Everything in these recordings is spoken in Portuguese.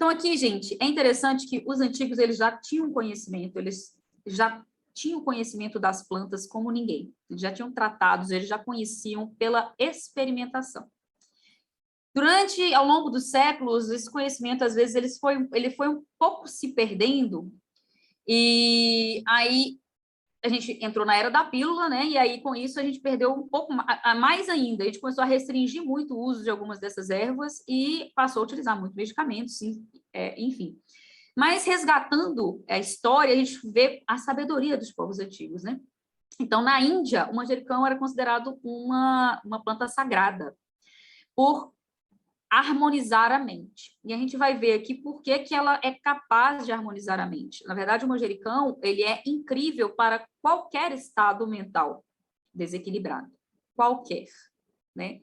Então, aqui, gente, é interessante que os antigos, eles já tinham conhecimento, eles já tinham conhecimento das plantas como ninguém. Eles já tinham tratados, eles já conheciam pela experimentação. Ao longo dos séculos, esse conhecimento, às vezes, ele foi um pouco se perdendo, e aí a gente entrou na era da pílula, né? E aí, com isso, a gente perdeu um pouco mais ainda. A gente começou a restringir muito o uso de algumas dessas ervas e passou a utilizar muito medicamentos, enfim. Mas, resgatando a história, a gente vê a sabedoria dos povos antigos, né? Então, na Índia, o manjericão era considerado uma planta sagrada, por harmonizar a mente. E a gente vai ver aqui por que ela é capaz de harmonizar a mente. Na verdade, o manjericão, ele é incrível para qualquer estado mental desequilibrado. Qualquer, né?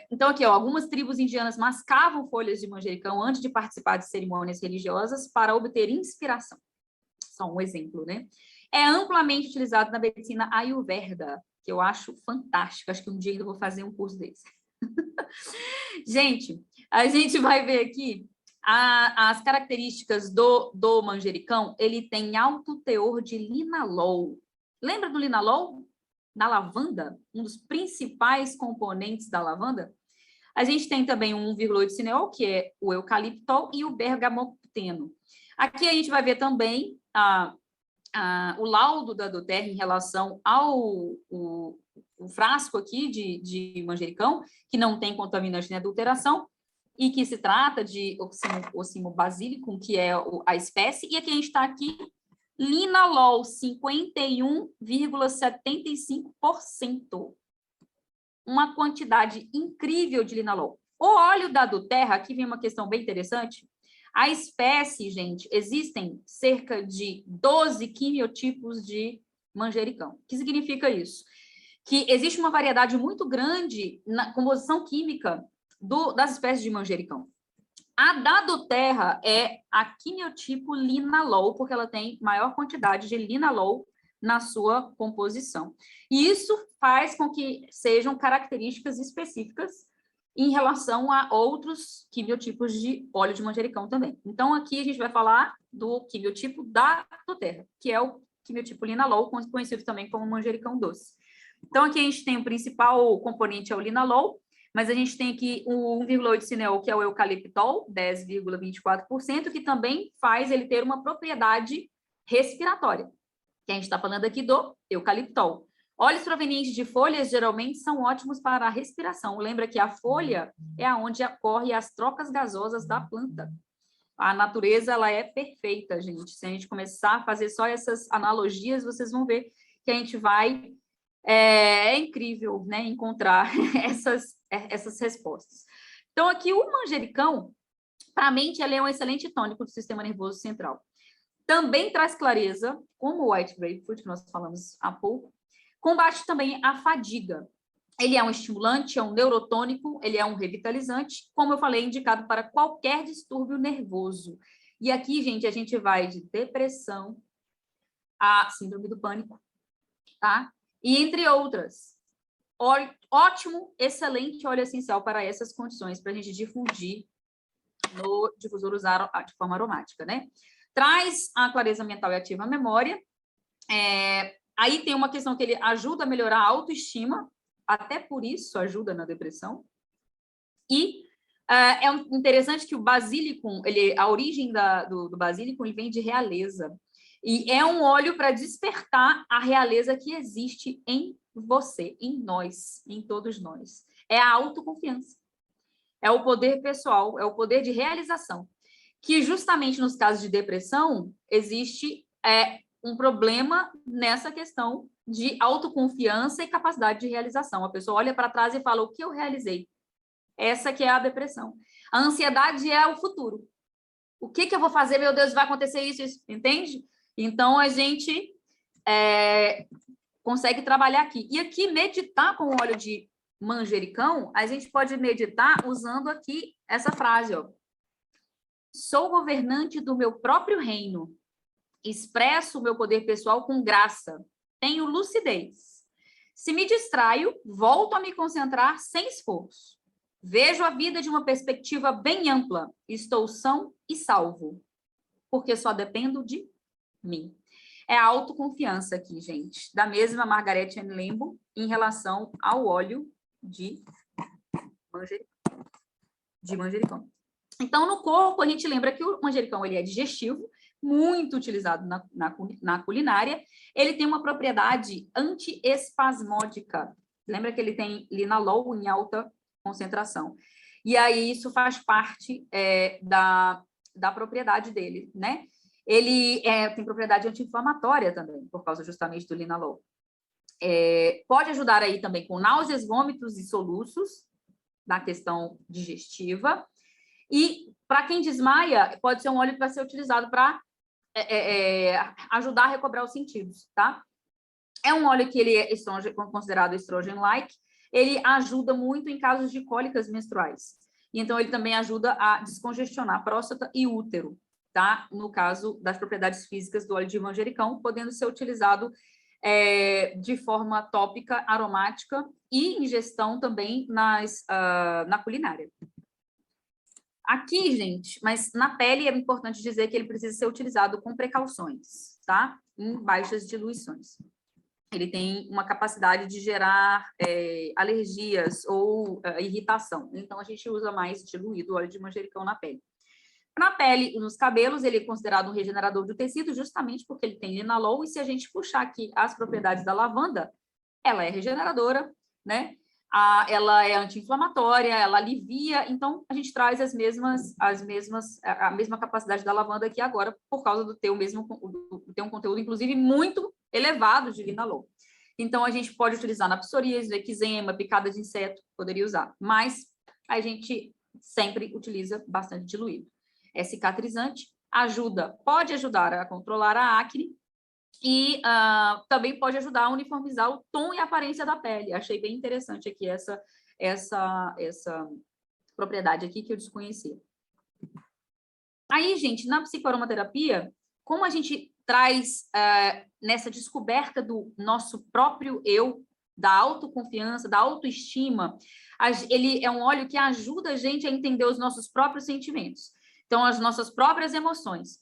Então, aqui, ó, algumas tribos indianas mascavam folhas de manjericão antes de participar de cerimônias religiosas para obter inspiração. Só um exemplo, né? É amplamente utilizado na medicina Ayurveda, que eu acho fantástico. Acho que um dia ainda vou fazer um curso desse. Gente, a gente vai ver aqui as características do manjericão. Ele tem alto teor de linalol. Lembra do linalol? Na lavanda, um dos principais componentes da lavanda. A gente tem também um 1,8 cineol, que é o eucaliptol, e o bergamoteno. Aqui a gente vai ver também o laudo da Doterra em relação ao o frasco aqui de manjericão, que não tem contaminante nem adulteração, e que se trata de Ocimo basilicum, que é a espécie, e aqui a gente está aqui, linalol, 51,75%. Uma quantidade incrível de linalol. O óleo da Doterra, aqui vem uma questão bem interessante. A espécie, gente, existem cerca de 12 quimiotipos de manjericão. O que significa isso? Que existe uma variedade muito grande na composição química das espécies de manjericão. A da Doterra é a quimiotipo linalol, porque ela tem maior quantidade de linalol na sua composição. E isso faz com que sejam características específicas em relação a outros quimiotipos de óleo de manjericão também. Então, aqui a gente vai falar do quimiotipo da Doterra, que é o quimiotipo linalol, conhecido também como manjericão doce. Então, aqui a gente tem o principal componente, é o linalol, mas a gente tem aqui o 1,8 cineol, que é o eucaliptol, 10,24%, que também faz ele ter uma propriedade respiratória, que a gente está falando aqui do eucaliptol. Óleos provenientes de folhas geralmente são ótimos para a respiração. Lembra que a folha é onde ocorrem as trocas gasosas da planta. A natureza, ela é perfeita, gente. Se a gente começar a fazer só essas analogias, vocês vão ver que a gente vai... É incrível, né, encontrar essas respostas. Então, aqui o manjericão, para a mente, ele é um excelente tônico do sistema nervoso central. Também traz clareza, como o white grapefruit, que nós falamos há pouco. Combate também a fadiga. Ele é um estimulante, é um neurotônico, ele é um revitalizante, como eu falei, indicado para qualquer distúrbio nervoso. E aqui, gente, a gente vai de depressão a síndrome do pânico, tá? E entre outras. Ótimo, excelente óleo essencial para essas condições, para a gente difundir no difusor usar de forma aromática, né? Traz a clareza mental e ativa a memória. Aí tem uma questão que ele ajuda a melhorar a autoestima, até por isso ajuda na depressão. E é interessante que o basilicum, a origem do basilicum, ele vem de realeza. E é um óleo para despertar a realeza que existe em você, em nós, em todos nós. É a autoconfiança. É o poder pessoal, é o poder de realização. Que justamente nos casos de depressão, existe um problema nessa questão de autoconfiança e capacidade de realização. A pessoa olha para trás e fala, o que eu realizei? Essa que é a depressão. A ansiedade é o futuro. O que eu vou fazer? Meu Deus, vai acontecer isso, entende? Então, a gente consegue trabalhar aqui. E aqui, meditar com óleo de manjericão, a gente pode meditar usando aqui essa frase, ó. Sou governante do meu próprio reino. Expresso o meu poder pessoal com graça. Tenho lucidez. Se me distraio, volto a me concentrar sem esforço. Vejo a vida de uma perspectiva bem ampla. Estou são e salvo, porque só dependo de mim. É a autoconfiança aqui, gente, da mesma Margaret Ann Lembo em relação ao óleo de manjericão. Então, no corpo, a gente lembra que o manjericão ele é digestivo, muito utilizado na culinária. Ele tem uma propriedade antiespasmódica. Lembra que ele tem linalol em alta concentração. E aí, isso faz parte da propriedade dele, né? Ele tem propriedade anti-inflamatória também, por causa justamente do linalol. Pode ajudar aí também com náuseas, vômitos e soluços, na questão digestiva. E, para quem desmaia, pode ser um óleo que vai ser utilizado para ajudar a recobrar os sentidos, tá? É um óleo que ele é considerado estrogen-like. Ele ajuda muito em casos de cólicas menstruais. Então, ele também ajuda a descongestionar próstata e útero, tá? No caso das propriedades físicas do óleo de manjericão, podendo ser utilizado de forma tópica, aromática e ingestão também na culinária. Aqui, gente, mas na pele é importante dizer que ele precisa ser utilizado com precauções, tá? Em baixas diluições. Ele tem uma capacidade de gerar alergias ou irritação. Então, a gente usa mais diluído o óleo de manjericão na pele. Na pele e nos cabelos, ele é considerado um regenerador do tecido, justamente porque ele tem linalol. E se a gente puxar aqui as propriedades da lavanda, ela é regeneradora, né? Ela é anti-inflamatória, ela alivia. Então, a gente traz a mesma capacidade da lavanda aqui agora, por causa do ter um conteúdo, inclusive, muito elevado de linalol. Então, a gente pode utilizar na psoríase, eczema, picada de inseto, poderia usar. Mas a gente sempre utiliza bastante diluído. É cicatrizante, pode ajudar a controlar a acne e também pode ajudar a uniformizar o tom e a aparência da pele. Achei bem interessante aqui essa propriedade aqui que eu desconhecia. Aí, gente, na psicoaromaterapia, como a gente traz nessa descoberta do nosso próprio eu, da autoconfiança, da autoestima, ele é um óleo que ajuda a gente a entender os nossos próprios sentimentos. Então, as nossas próprias emoções.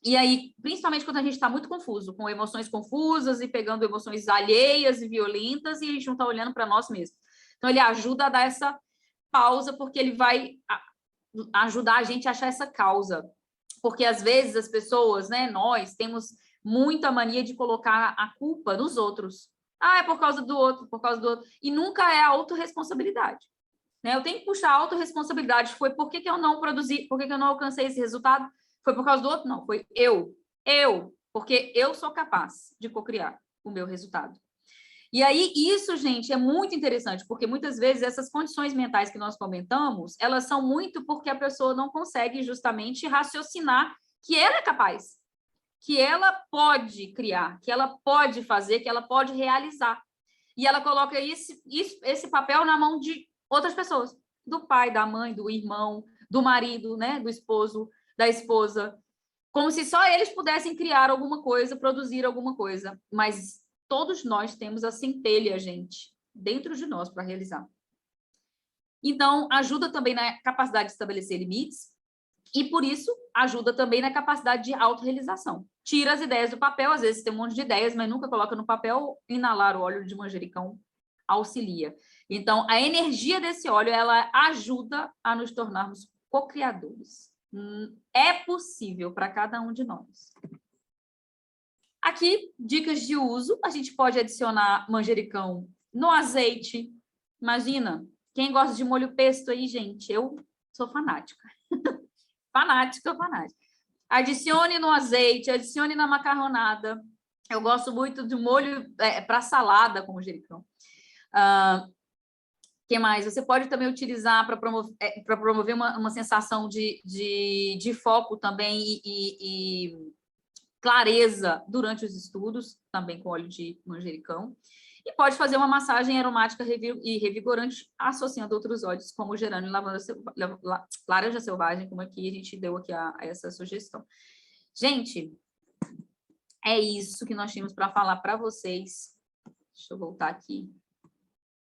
E aí, principalmente quando a gente está muito confuso, com emoções confusas e pegando emoções alheias e violentas, e a gente não está olhando para nós mesmos. Então, ele ajuda a dar essa pausa, porque ele vai ajudar a gente a achar essa causa. Porque, às vezes, as pessoas, né, nós, temos muita mania de colocar a culpa nos outros. É por causa do outro, por causa do outro. E nunca é a autorresponsabilidade. Né? Eu tenho que puxar a autorresponsabilidade. Foi por que eu não produzi, por que eu não alcancei esse resultado? Foi por causa do outro? Não, foi eu, porque eu sou capaz de cocriar o meu resultado. E aí, isso, gente, é muito interessante, porque muitas vezes essas condições mentais que nós comentamos, elas são muito porque a pessoa não consegue justamente raciocinar que ela é capaz, que ela pode criar, que ela pode fazer, que ela pode realizar. E ela coloca esse papel na mão de outras pessoas, do pai, da mãe, do irmão, do marido, né, do esposo, da esposa, como se só eles pudessem criar alguma coisa, produzir alguma coisa, mas todos nós temos a centelha, gente, dentro de nós para realizar. Então, ajuda também na capacidade de estabelecer limites e, por isso, ajuda também na capacidade de autorrealização. Tira as ideias do papel, às vezes tem um monte de ideias, mas nunca coloca no papel. Inalar o óleo de manjericão auxilia. Então, a energia desse óleo, ela ajuda a nos tornarmos co-criadores. É possível para cada um de nós. Aqui, dicas de uso. A gente pode adicionar manjericão no azeite. Imagina, quem gosta de molho pesto aí, gente, eu sou fanática. fanática. Adicione no azeite, adicione na macarronada. Eu gosto muito de molho para salada com manjericão. Que mais? Você pode também utilizar para promover uma sensação de foco também e clareza durante os estudos, também com óleo de manjericão. E pode fazer uma massagem aromática e revigorante associando outros óleos, como gerânio e laranja selvagem, como aqui a gente deu aqui essa sugestão. Gente, é isso que nós tínhamos para falar para vocês. Deixa eu voltar aqui.